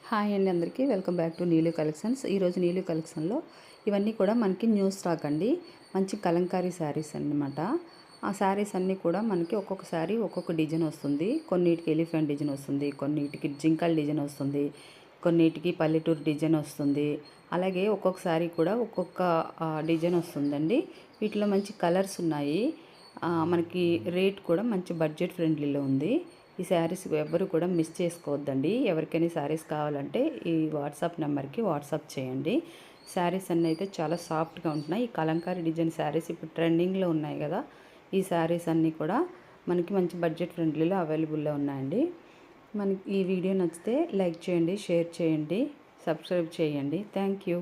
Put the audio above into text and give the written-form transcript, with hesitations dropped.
Hi అండి అందరికీ welcome back to Neelu collections. ఈరోజు నీలు కలెక్షన్లో ఇవన్నీ కూడా మనకి న్యూ స్టాక్ అండి. మంచి కలంకారీ శారీస్ అన్నమాట. ఆ శారీస్ అన్నీ కూడా మనకి ఒక్కొక్క శారీ ఒక్కొక్క డిజైన్ వస్తుంది. కొన్నిటికి ఎలిఫెంట్ డిజైన్ వస్తుంది, కొన్నిటికి జింకల్ డిజైన్ వస్తుంది, కొన్నిటికి పల్లెటూరు డిజైన్ వస్తుంది. అలాగే ఒక్కొక్క శారీ కూడా ఒక్కొక్క డిజైన్ వస్తుందండి. వీటిలో మంచి కలర్స్ ఉన్నాయి. మనకి రేట్ కూడా మంచి బడ్జెట్ ఫ్రెండ్లీలో ఉంది. ఈ శారీస్ ఎవ్వరు కూడా మిస్ చేసుకోవద్దండి. ఎవరికైనా శారీస్ కావాలంటే ఈ వాట్సాప్ నెంబర్కి వాట్సాప్ చేయండి. శారీస్ అన్నీ అయితే చాలా సాఫ్ట్గా ఉంటున్నాయి. ఈ కలంకారీ డిజైన్ శారీస్ ఇప్పుడు ట్రెండింగ్లో ఉన్నాయి కదా. ఈ శారీస్ అన్నీ కూడా మనకి మంచి బడ్జెట్ ఫ్రెండ్లీలో అవైలబుల్లో ఉన్నాయండి. మనకి ఈ వీడియో నచ్చితే లైక్ చేయండి, షేర్ చేయండి, సబ్స్క్రైబ్ చేయండి. Thank you.